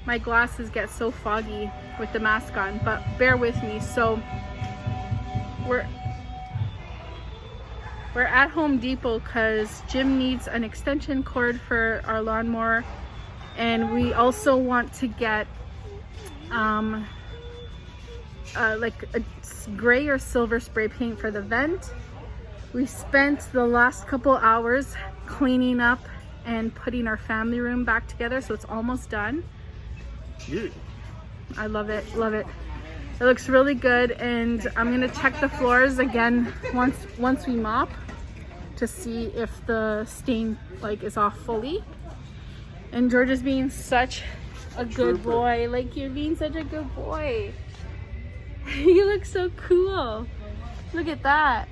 my glasses get so foggy with the mask on, but bear with me. So we're at Home Depot because Jim needs an extension cord for our lawnmower, and we also want to get like a gray or silver spray paint for the vent. We spent the last couple hours cleaning up and putting our family room back together, so it's almost done. Cute. I love it, love it. It looks really good, and I'm gonna check the floors again once we mop to see if the stain like is off fully. And George is being such a good boy. Like, you're being such a good boy. You look so cool. Look at that.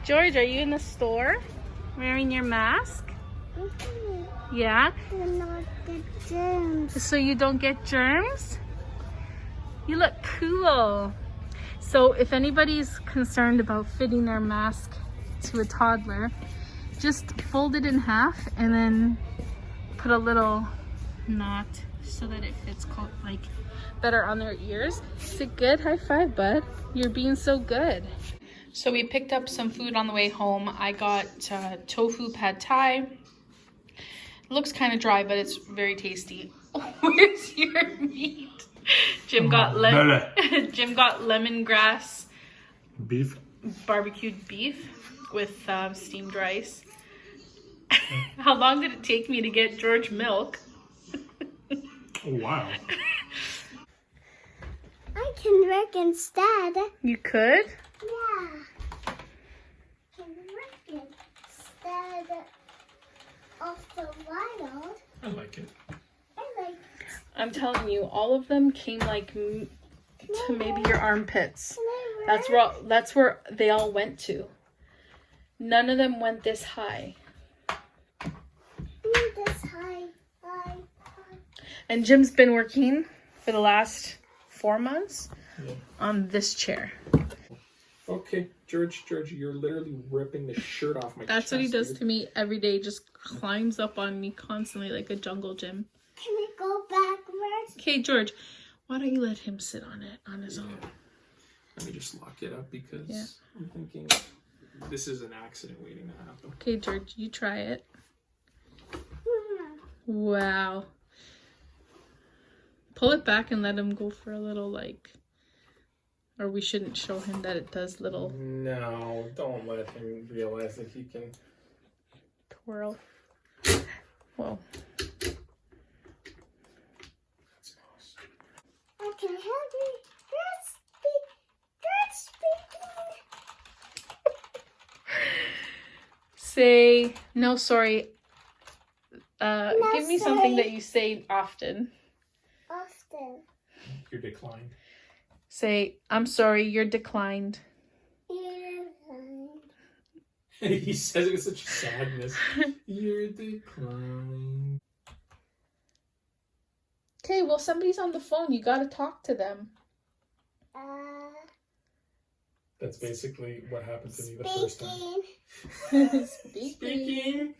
George, are you in the store wearing your mask? Yeah? Not get germs. So you don't get germs? You look cool. So if anybody's concerned about fitting their mask to a toddler, just fold it in half and then put a little knot so that it fits like better on their ears. Is it good? High five, bud. You're being so good. So we picked up some food on the way home. I got tofu pad thai. It looks kind of dry, but it's very tasty. Where's your meat? Jim got lemongrass Beef. barbecued beef with steamed rice. How long did it take me to get George milk? Oh, wow. I can work instead. You could? Yeah. Can work instead of the wild. I like it. I like. I'm telling you, all of them came like to maybe your armpits. That's where they all went to. None of them went this high. This high. And Jim's been working for the last 4 months on this chair. Okay, George, you're literally ripping the shirt off my chest. That's what he does to me every day. Just climbs up on me constantly like a jungle gym. Can we go backwards? Okay, George, why don't you let him sit on it on his own? Let me just lock it up because I'm thinking this is an accident waiting to happen. Okay, George, you try it. Wow. Pull it back and let him go for a little, like, or we shouldn't show him that it does little No, don't let him realize that he can twirl. Whoa. That's awesome. I can help you. That's speaking. Say, no, sorry. No, Give me something sorry. that you say often. Austin. You're declined. Say, I'm sorry, you're declined. He says it with such sadness. You're declined. Okay, well, somebody's on the phone. You gotta talk to them. That's basically what happened to me the first time. Speaking.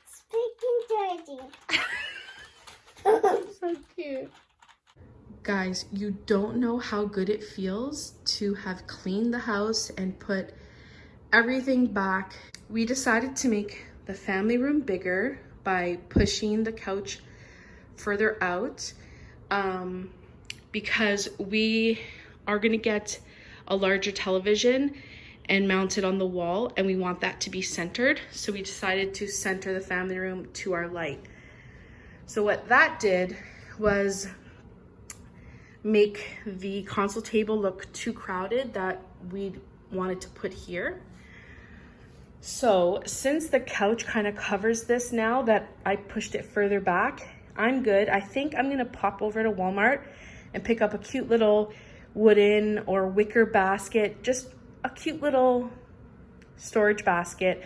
Speaking dirty. So cute. Guys, you don't know how good it feels to have cleaned the house and put everything back. We decided to make the family room bigger by pushing the couch further out because we are gonna get a larger television and mount it on the wall, and we want that to be centered. So we decided to center the family room to our light. So what that did was make the console table look too crowded that we wanted to put here. So since the couch kind of covers this now that I pushed it further back, I'm good. I think I'm gonna pop over to Walmart and pick up a cute little wooden or wicker basket, just a cute little storage basket,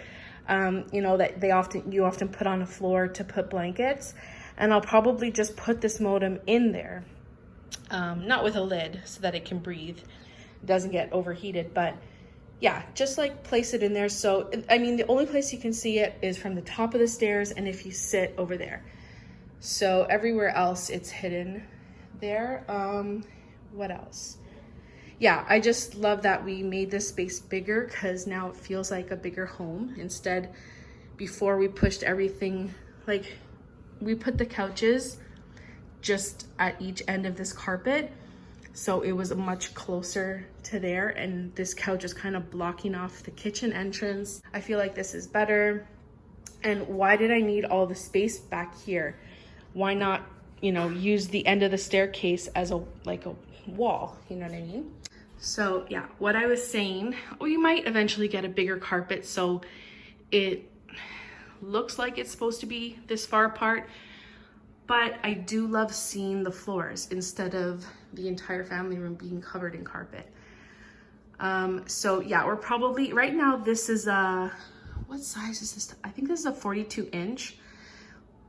you know, that you often put on a floor to put blankets. And I'll probably just put this modem in there, not with a lid so that it can breathe, it doesn't get overheated, but yeah, just like place it in there. So, I mean, the only place you can see it is from the top of the stairs and if you sit over there. So everywhere else it's hidden there. What else? Yeah, I just love that we made this space bigger because now it feels like a bigger home. Instead, before we pushed everything, like we put the couches just at each end of this carpet. So it was much closer to there, and this couch is kind of blocking off the kitchen entrance. I feel like this is better. And why did I need all the space back here? Why not, you know, use the end of the staircase as a wall, you know what I mean? So yeah, what I was saying, we might eventually get a bigger carpet so it looks like it's supposed to be this far apart, but I do love seeing the floors instead of the entire family room being covered in carpet. So yeah, we're probably, right now this is a, what size is this? I think this is a 42-inch,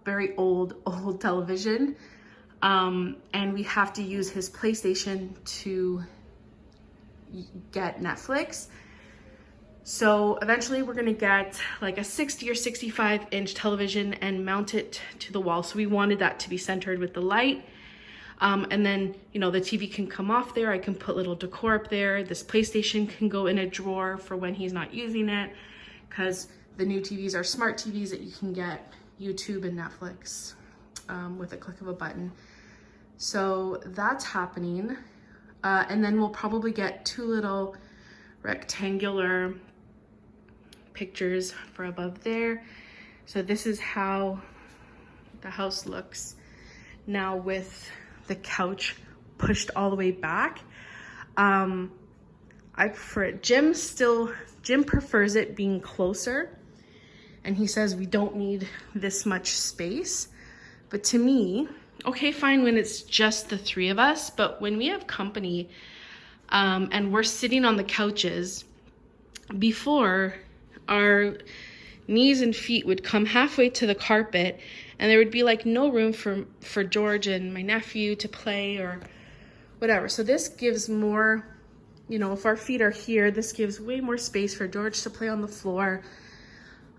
very old television. And we have to use his PlayStation to get Netflix. So eventually we're gonna get like a 60 or 65-inch television and mount it to the wall. So we wanted that to be centered with the light. And then, you know, the TV can come off there. I can put little decor up there. This PlayStation can go in a drawer for when he's not using it, because the new TVs are smart TVs that you can get YouTube and Netflix with a click of a button. So that's happening. And then we'll probably get 2 little rectangular pictures for above there. So this is how the house looks now with the couch pushed all the way back. I prefer it. Jim prefers it being closer, and he says we don't need this much space. But to me, okay, fine when it's just the 3 of us, but when we have company and we're sitting on the couches, before our knees and feet would come halfway to the carpet and there would be like no room for George and my nephew to play or whatever. So this gives more, you know, if our feet are here, this gives way more space for George to play on the floor,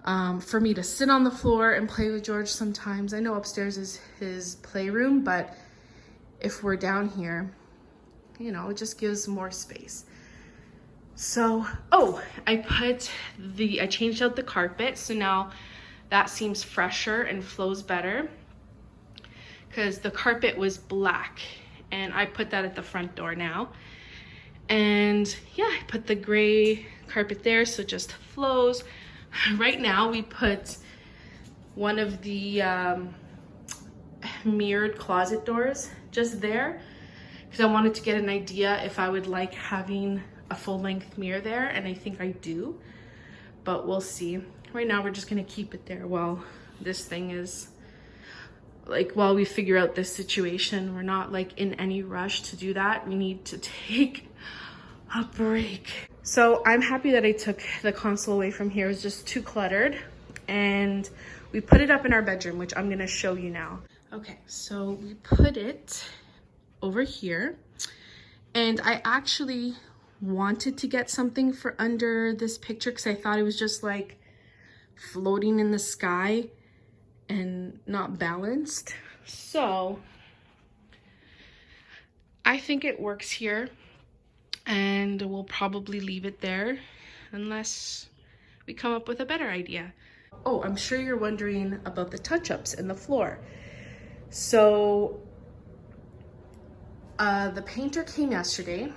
for me to sit on the floor and play with George sometimes. I know upstairs is his playroom, but if we're down here, you know, it just gives more space. So, oh, I changed out the carpet. So now that seems fresher and flows better because the carpet was black, and I put that at the front door now. And yeah, I put the gray carpet there, so it just flows. Right now we put one of the mirrored closet doors just there because I wanted to get an idea if I would like having a full-length mirror there, and I think I do, but we'll see. Right now we're just gonna keep it there while this thing is, like, while we figure out this situation. We're not like in any rush to do that. We need to take a break. So I'm happy that I took the console away from here. It was just too cluttered, and we put it up in our bedroom, which I'm gonna show you now. Okay, so we put it over here, and I actually wanted to get something for under this picture because I thought it was just like floating in the sky and not balanced. So I think it works here, and we'll probably leave it there unless we come up with a better idea. Oh, I'm sure you're wondering about the touch-ups in the floor. So the painter came yesterday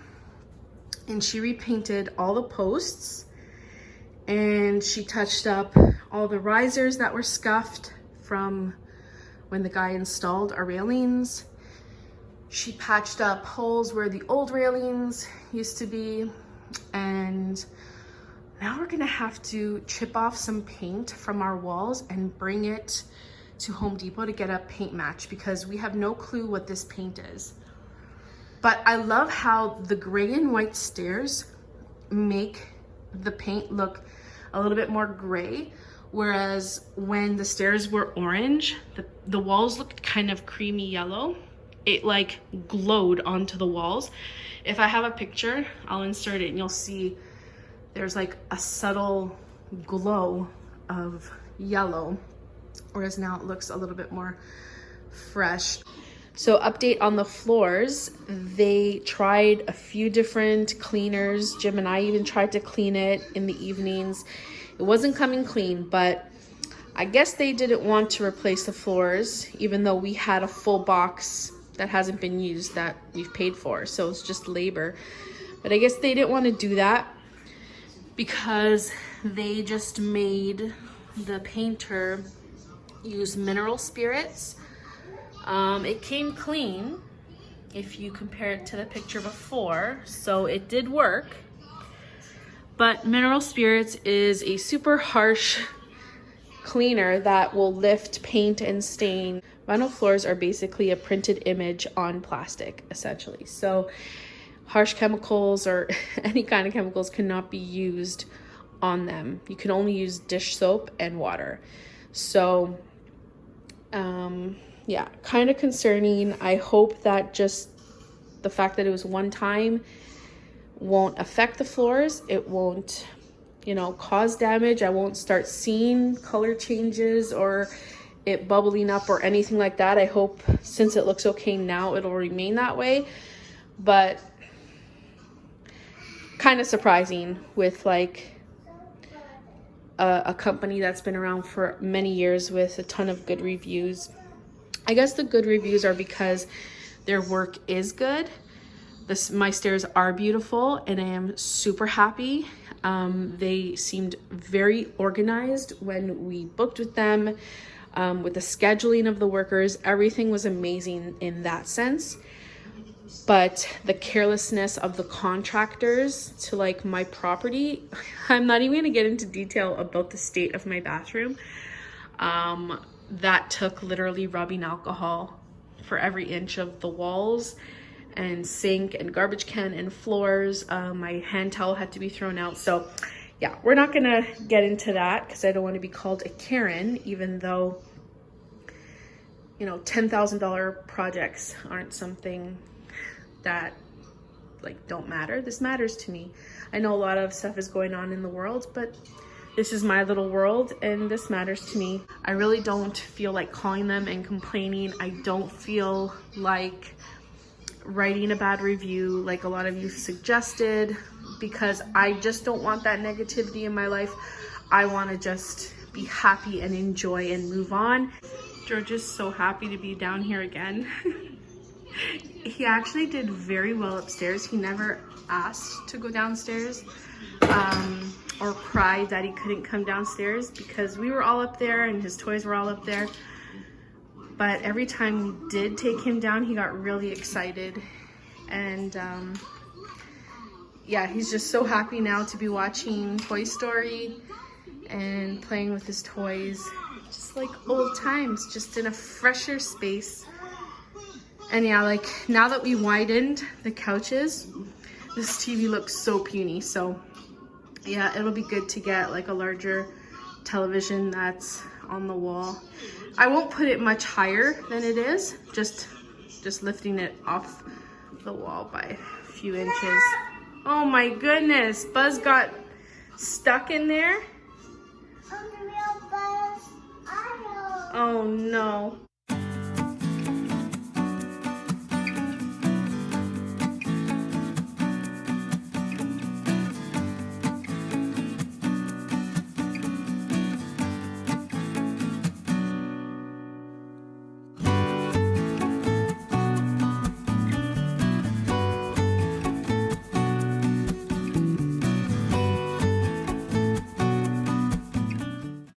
and she repainted all the posts, and she touched up all the risers that were scuffed from when the guy installed our railings. She patched up holes where the old railings used to be, and now we're gonna have to chip off some paint from our walls and bring it to Home Depot to get a paint match because we have no clue what this paint is. But I love how the gray and white stairs make the paint look a little bit more gray, whereas when the stairs were orange, the walls looked kind of creamy yellow. It like glowed onto the walls. If I have a picture, I'll insert it and you'll see there's like a subtle glow of yellow, whereas now it looks a little bit more fresh. So update on the floors. They tried a few different cleaners. Jim and I even tried to clean it in the evenings. It wasn't coming clean, but I guess they didn't want to replace the floors, even though we had a full box that hasn't been used that we've paid for. So it's just labor. But I guess they didn't want to do that because they just made the painter use mineral spirits. It came clean if you compare it to the picture before, so it did work. But mineral spirits is a super harsh cleaner that will lift paint and stain. Vinyl floors are basically a printed image on plastic, essentially. So harsh chemicals or any kind of chemicals cannot be used on them. You can only use dish soap and water. So yeah, kind of concerning. I hope that just the fact that it was one time won't affect the floors. It won't, you know, cause damage. I won't start seeing color changes or it bubbling up or anything like that. I hope since it looks okay now, it'll remain that way. But kind of surprising with like a company that's been around for many years with a ton of good reviews. I guess the good reviews are because their work is good. My stairs are beautiful and I am super happy. They seemed very organized when we booked with them. With the scheduling of the workers, everything was amazing in that sense. But the carelessness of the contractors to like my property, I'm not even gonna get into detail about the state of my bathroom. That took literally rubbing alcohol for every inch of the walls and sink and garbage can and floors. My hand towel had to be thrown out. So yeah, we're not gonna get into that because I don't want to be called a Karen, even though, you know, $10,000 projects aren't something that like don't matter. This matters to me. I know a lot of stuff is going on in the world, but this is my little world and this matters to me. I really don't feel like calling them and complaining. I don't feel like writing a bad review like a lot of you suggested, because I just don't want that negativity in my life. I want to just be happy and enjoy and move on. George is so happy to be down here again. He actually did very well upstairs. He never asked to go downstairs or cried that he couldn't come downstairs because we were all up there and his toys were all up there. But every time we did take him down, he got really excited. And yeah, he's just so happy now to be watching Toy Story and playing with his toys. Just like old times, just in a fresher space. And yeah, like now that we widened the couches, this TV looks so puny. So yeah, it'll be good to get like a larger television that's on the wall. I won't put it much higher than it is, just lifting it off the wall by a few inches. Oh my goodness, Buzz got stuck in there. I'm the real Buzz. I know. Oh no.